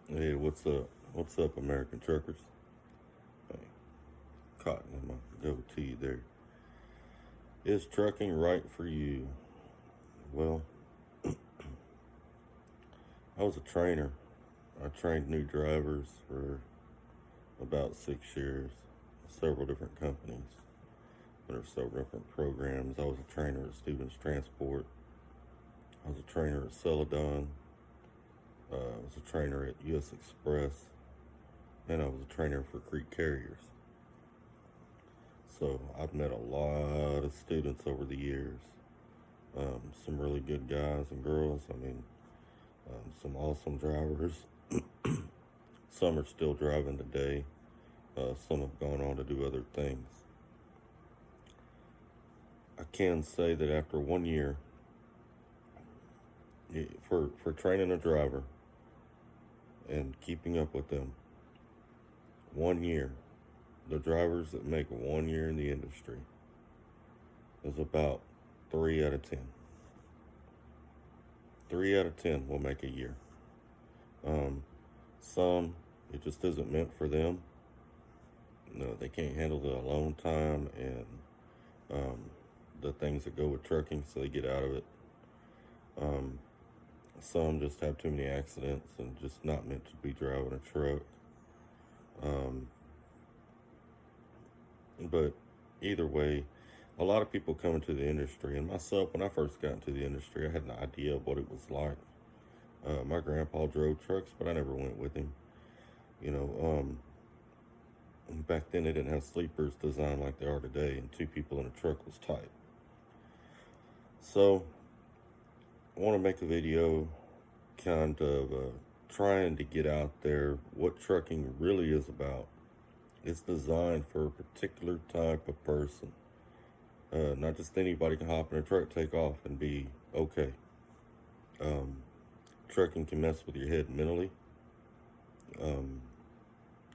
Hey, what's up? What's up, American truckers? Hey, cotton in my goatee there. Is trucking right for you? Well, I was a trainer. I trained new drivers for about 6 years, several different companies. There were several different programs. I was a trainer at Stevens Transport. I was a trainer at Celadon. I was a trainer at U.S. Express. And I was a trainer for Creek Carriers. So I've met a lot of students over the years. Some really good guys and girls. Some awesome drivers. Some are still driving today. Some have gone on to do other things. I can say that after 1 year, for training a driver and keeping up with them, 1 year, the drivers that make 1 year in the industry is about 3 out of 10. 3 out of 10 will make a year. Some, it just isn't meant for them. No, they can't handle the alone time and the things that go with trucking, so they get out of it. Some just have too many accidents and just not meant to be driving a truck. But either way, a lot of people come into the industry, and myself, when I first got into the industry, I had an idea of what it was like. My grandpa drove trucks, but I never went with him. You know, back then they didn't have sleepers designed like they are today, and 2 people in a truck was tight. So I want to make a video kind of trying to get out there what trucking really is about. It's designed for a particular type of person. Not just anybody can hop in a truck, take off, and be okay. Trucking can mess with your head mentally. I'm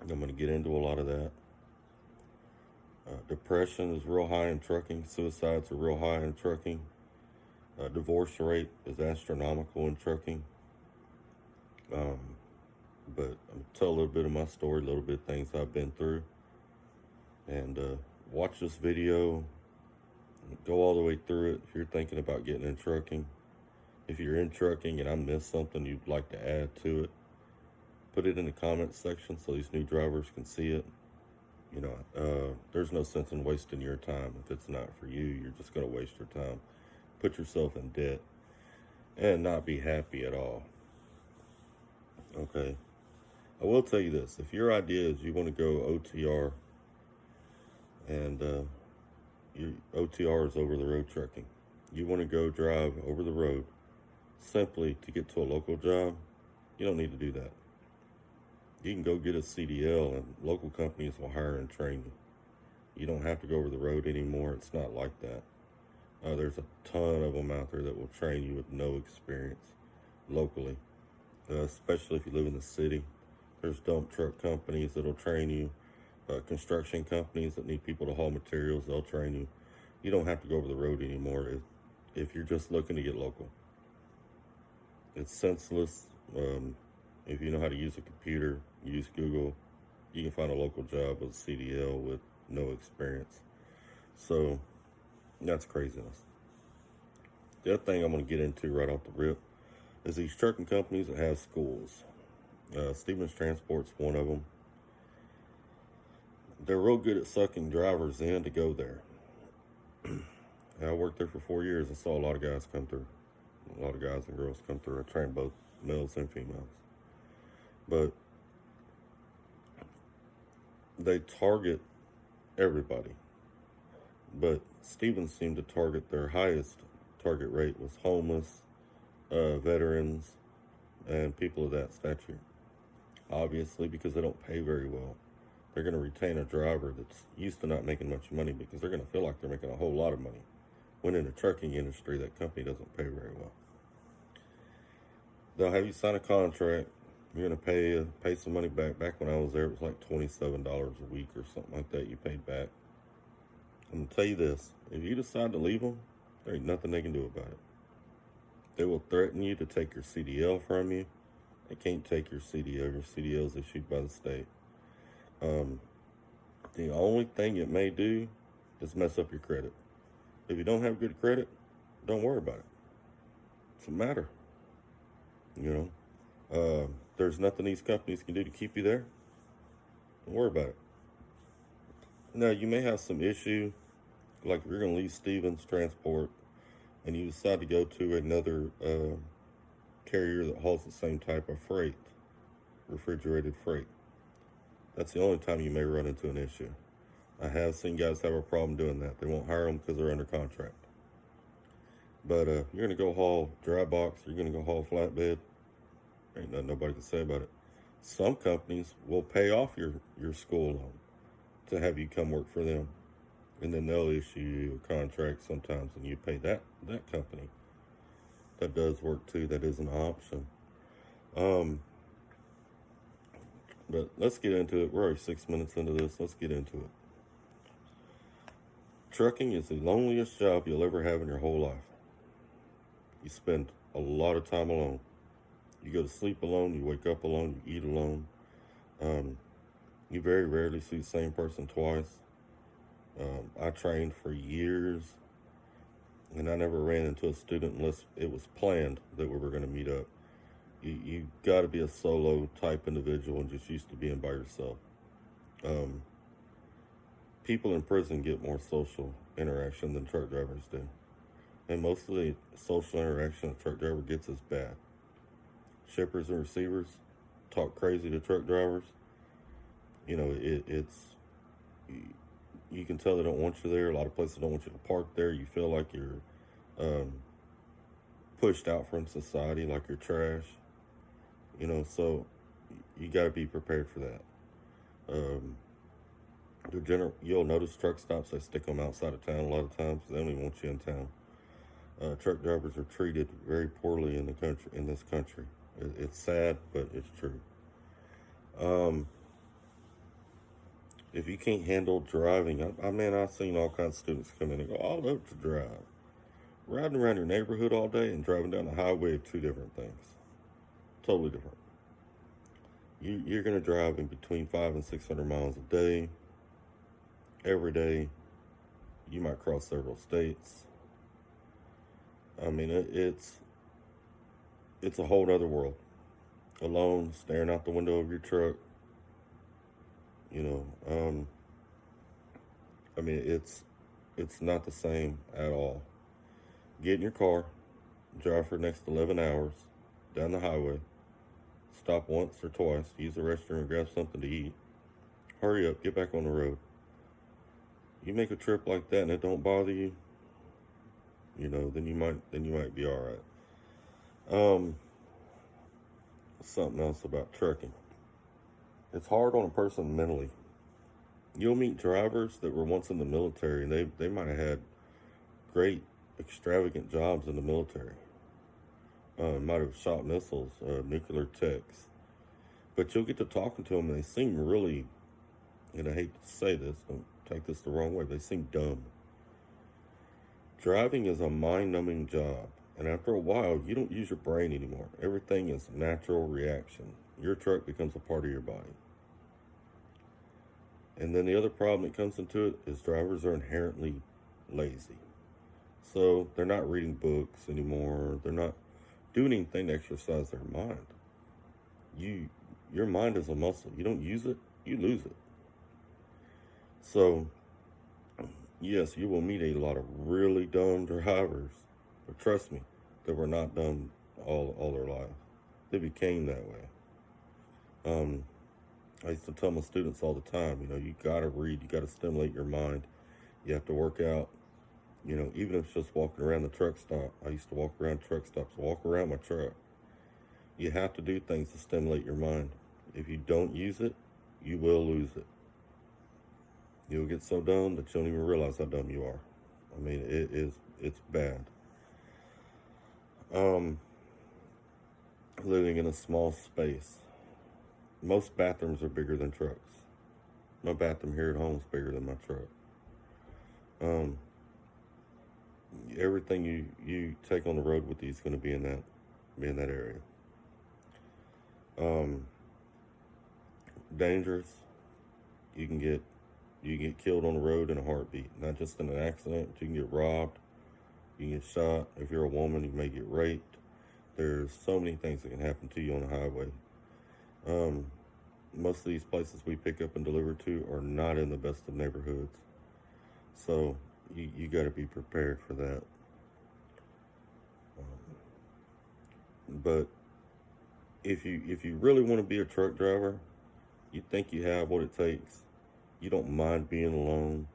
going to get into a lot of that. Depression is real high in trucking. Suicides are real high in trucking. Divorce rate is astronomical in trucking. But I'm tell a little bit of my story, a little bit of things I've been through, and watch this video. Go all the way through it if you're thinking about getting in trucking. If you're in trucking and I missed something you'd like to add to it, put it in the comments section so these new drivers can see it. There's no sense in wasting your time. If it's not for you, you're just going to waste your time. Put yourself in debt and not be happy at all. Okay. I will tell you this. If your idea is you want to go OTR, and your OTR is over the road trucking, you want to go drive over the road simply to get to a local job, you don't need to do that. You can go get a CDL and local companies will hire and train you. You don't have to go over the road anymore. It's not like that. There's a ton of them out there that will train you with no experience locally, especially if you live in the city. There's dump truck companies that'll train you. Construction companies that need people to haul materials, they'll train you. You don't have to go over the road anymore if you're just looking to get local. It's senseless. If you know how to use a computer, use Google, you can find a local job with CDL with no experience. So that's craziness. The other thing I'm going to get into right off the rip is these trucking companies that have schools. Stevens Transport's one of them. They're real good at sucking drivers in to go there. I worked there for 4 years. I saw a lot of guys come through. A lot of guys and girls come through. I trained both males and females. But they target everybody. But Stevens seemed to target their highest target rate was homeless, veterans, and people of that stature. Obviously, because they don't pay very well. They're going to retain a driver that's used to not making much money because they're going to feel like they're making a whole lot of money. When in the trucking industry, that company doesn't pay very well. They'll have you sign a contract. You're going to pay some money back. Back when I was there, it was like $27 a week or something like that you paid back. I'm going to tell you this. If you decide to leave them, there ain't nothing they can do about it. They will threaten you to take your CDL from you. They can't take your CDL. Your CDL is issued by the state. Um, the only thing it may do is mess up your credit. If you don't have good credit, don't worry about it. It doesn't matter. You there's nothing these companies can do to keep you there. Don't worry about it. Now, you may have some issue, like if you're going to leave Stevens Transport and you decide to go to another carrier that hauls the same type of freight, refrigerated freight. That's the only time you may run into an issue. I have seen guys have a problem doing that. They won't hire them because they're under contract. But you're going to go haul dry box, you're going to go haul flatbed, ain't nothing nobody can say about it. Some companies will pay off your school loan to have you come work for them. And then they'll issue you a contract sometimes and you pay that company. That does work too. That is an option. But let's get into it. We're already 6 minutes into this. Let's get into it. Trucking is the loneliest job you'll ever have in your whole life. You spend a lot of time alone. You go to sleep alone. You wake up alone. You eat alone. You very rarely see the same person twice. I trained for years, and I never ran into a student unless it was planned that we were going to meet up. You got to be a solo type individual and just used to being by yourself. People in prison get more social interaction than truck drivers do. And most of the social interaction a truck driver gets is bad. Shippers and receivers talk crazy to truck drivers. You can tell they don't want you there. A lot of places don't want you to park there. You feel like you're pushed out from society, like you're trash. So you got to be prepared for that. You'll notice truck stops, they stick them outside of town a lot of times. They don't even want you in town. Truck drivers are treated very poorly in this country. It's sad, but it's true. If you can't handle driving, I've seen all kinds of students come in and go, I love to drive. Riding around your neighborhood all day and driving down the highway are two different things. Totally different. You're going to drive in between 500 and 600 miles a day. Every day. You might cross several states. It's a whole other world. Alone, staring out the window of your truck. It's not the same at all. Get in your car, drive for the next 11 hours down the highway, stop once or twice, use the restroom and grab something to eat. Hurry up, get back on the road. You make a trip like that and it don't bother you, then you might be all right. Something else about trucking. It's hard on a person mentally. You'll meet drivers that were once in the military, and they might have had great, extravagant jobs in the military. Might have shot missiles, nuclear techs. But you'll get to talking to them, and they seem really, and I hate to say this, don't take this the wrong way, they seem dumb. Driving is a mind-numbing job, and after a while, you don't use your brain anymore. Everything is natural reaction. Your truck becomes a part of your body. And then the other problem that comes into it is drivers are inherently lazy. So they're not reading books anymore. They're not doing anything to exercise their mind. Your mind is a muscle. You don't use it, you lose it. So, yes, you will meet a lot of really dumb drivers, but trust me, they were not dumb all their life. They became that way. I used to tell my students all the time, you got to read, you got to stimulate your mind. You have to work out, even if it's just walking around the truck stop. I used to walk around truck stops, walk around my truck. You have to do things to stimulate your mind. If you don't use it, you will lose it. You'll get so dumb that you don't even realize how dumb you are. It's bad. Living in a small space. Most bathrooms are bigger than trucks. My bathroom here at home is bigger than my truck. Everything you take on the road with you is going to be in that area. Um, Dangerous. You can get killed on the road in a heartbeat. Not just in an accident, but you can get robbed. You can get shot. If you're a woman, you may get raped. There's so many things that can happen to you on the highway. Um, Most of these places we pick up and deliver to are not in the best of neighborhoods. So you got to be prepared for that. But if you really want to be a truck driver, you think you have what it takes. You don't mind being alone.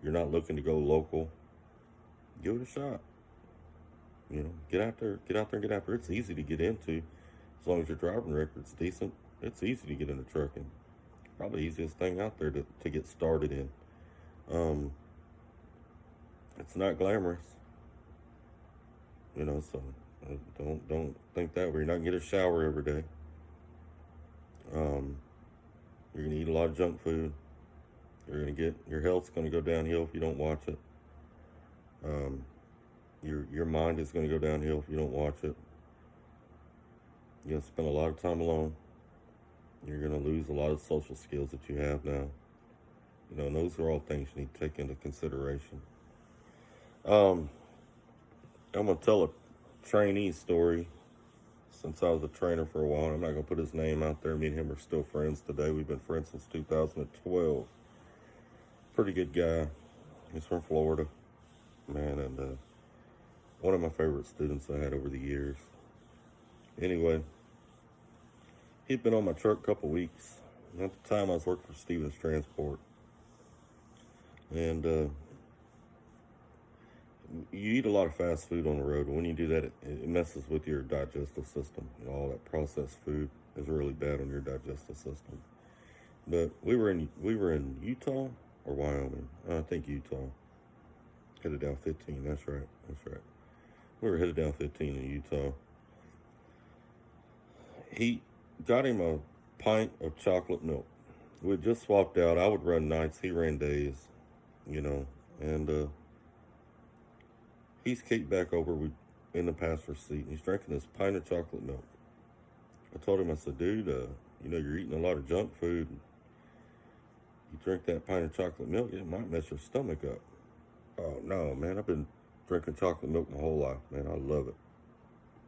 You're not looking to go local. Give it a shot. Get out there, get after. It's easy to get into, as long as your driving record's decent. It's easy to get into trucking. Probably the easiest thing out there to get started in. It's not glamorous, so don't think that way. You're not gonna get a shower every day. You're gonna eat a lot of junk food. Your health's gonna go downhill if you don't watch it. Your mind is gonna go downhill if you don't watch it. You're gonna spend a lot of time alone. You're gonna lose a lot of social skills that you have now. And those are all things you need to take into consideration. I'm gonna tell a trainee story. Since I was a trainer for a while, I'm not gonna put his name out there. Me and him are still friends today. We've been friends since 2012. Pretty good guy. He's from Florida, man, and one of my favorite students I had over the years. Anyway, he'd been on my truck a couple weeks. And at the time, I was working for Stevens Transport, and you eat a lot of fast food on the road. When you do that, it messes with your digestive system. All that processed food is really bad on your digestive system. But we were in Utah or Wyoming. I think Utah. Headed down 15. That's right. We were headed down 15 in Utah. He got him a pint of chocolate milk. We just swapped out. I would run nights. He ran days. And he's kicked back over in the passenger seat, and he's drinking this pint of chocolate milk. I told him, I said, dude, you're eating a lot of junk food. You drink that pint of chocolate milk, it might mess your stomach up. Oh, no, man, I've been drinking chocolate milk my whole life, man. I love it.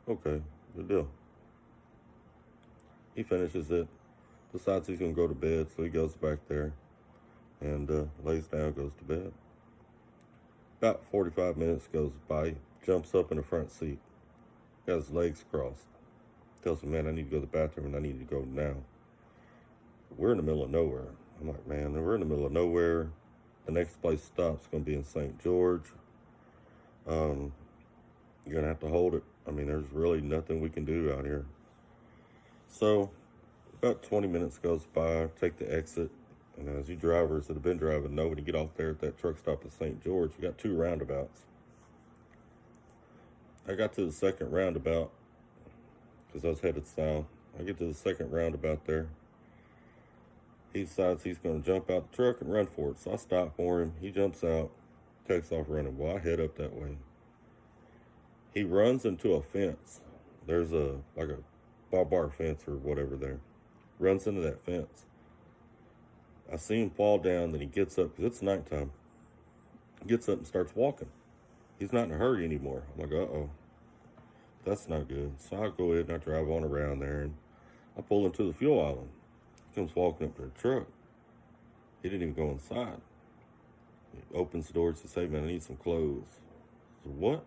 Okay, good deal. He finishes it, decides he's going to go to bed, so he goes back there and lays down, goes to bed. About 45 minutes goes by, jumps up in the front seat, got his legs crossed. Tells me, man, I need to go to the bathroom and I need to go now. We're in the middle of nowhere. I'm like, man, we're in the middle of nowhere. The next place stop's going to be in St. George. You're going to have to hold it. I mean, there's really nothing we can do out here. So about 20 minutes goes by, take the exit. And as you drivers that have been driving know, when you get off there at that truck stop at St. George, you got 2 roundabouts. I got to the second roundabout because I was headed south. I get to the second roundabout there. He decides he's going to jump out the truck and run for it. So I stop for him. He jumps out, takes off running. Well, I head up that way. He runs into a fence. There's a barbed wire fence or whatever there. Runs into that fence. I see him fall down, then he gets up, because it's nighttime. Gets up and starts walking. He's not in a hurry anymore. I'm like, uh-oh. That's not good. So I go ahead and I drive on around there, and I pull into the fuel island. He comes walking up to the truck. He didn't even go inside. He opens the door and says, hey, man, I need some clothes. I said, what?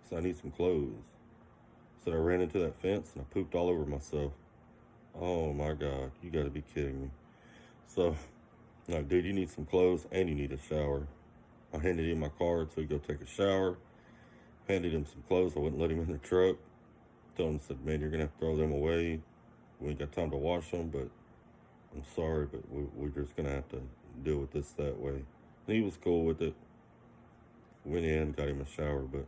He said, I need some clothes. I said, I ran into that fence, and I pooped all over myself. Oh, my God. You got to be kidding me. So, I'm like, dude, you need some clothes and you need a shower. I handed him my card so he'd go take a shower. Handed him some clothes. I wouldn't let him in the truck. Told him, said, man, you're going to have to throw them away. We ain't got time to wash them, but I'm sorry, but we're just going to have to deal with this that way. And he was cool with it. Went in, got him a shower, but,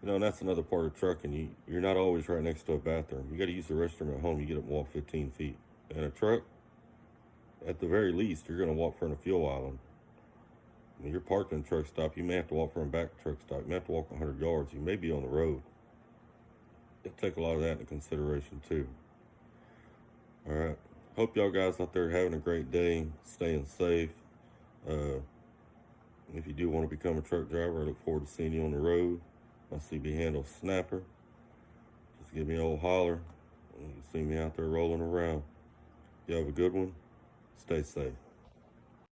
and that's another part of trucking. You're not always right next to a bathroom. You got to use the restroom at home. You get up and walk 15 feet. In a truck, at the very least, you're going to walk from a fuel island. When you're parked in a truck stop, you may have to walk from a back truck stop. You may have to walk 100 yards. You may be on the road. It'll take a lot of that into consideration, too. All right. Hope y'all guys out there having a great day, staying safe. If you do want to become a truck driver, I look forward to seeing you on the road. My CB handle Snapper. Just give me an old holler. You can see me out there rolling around. You have a good one. Stay safe.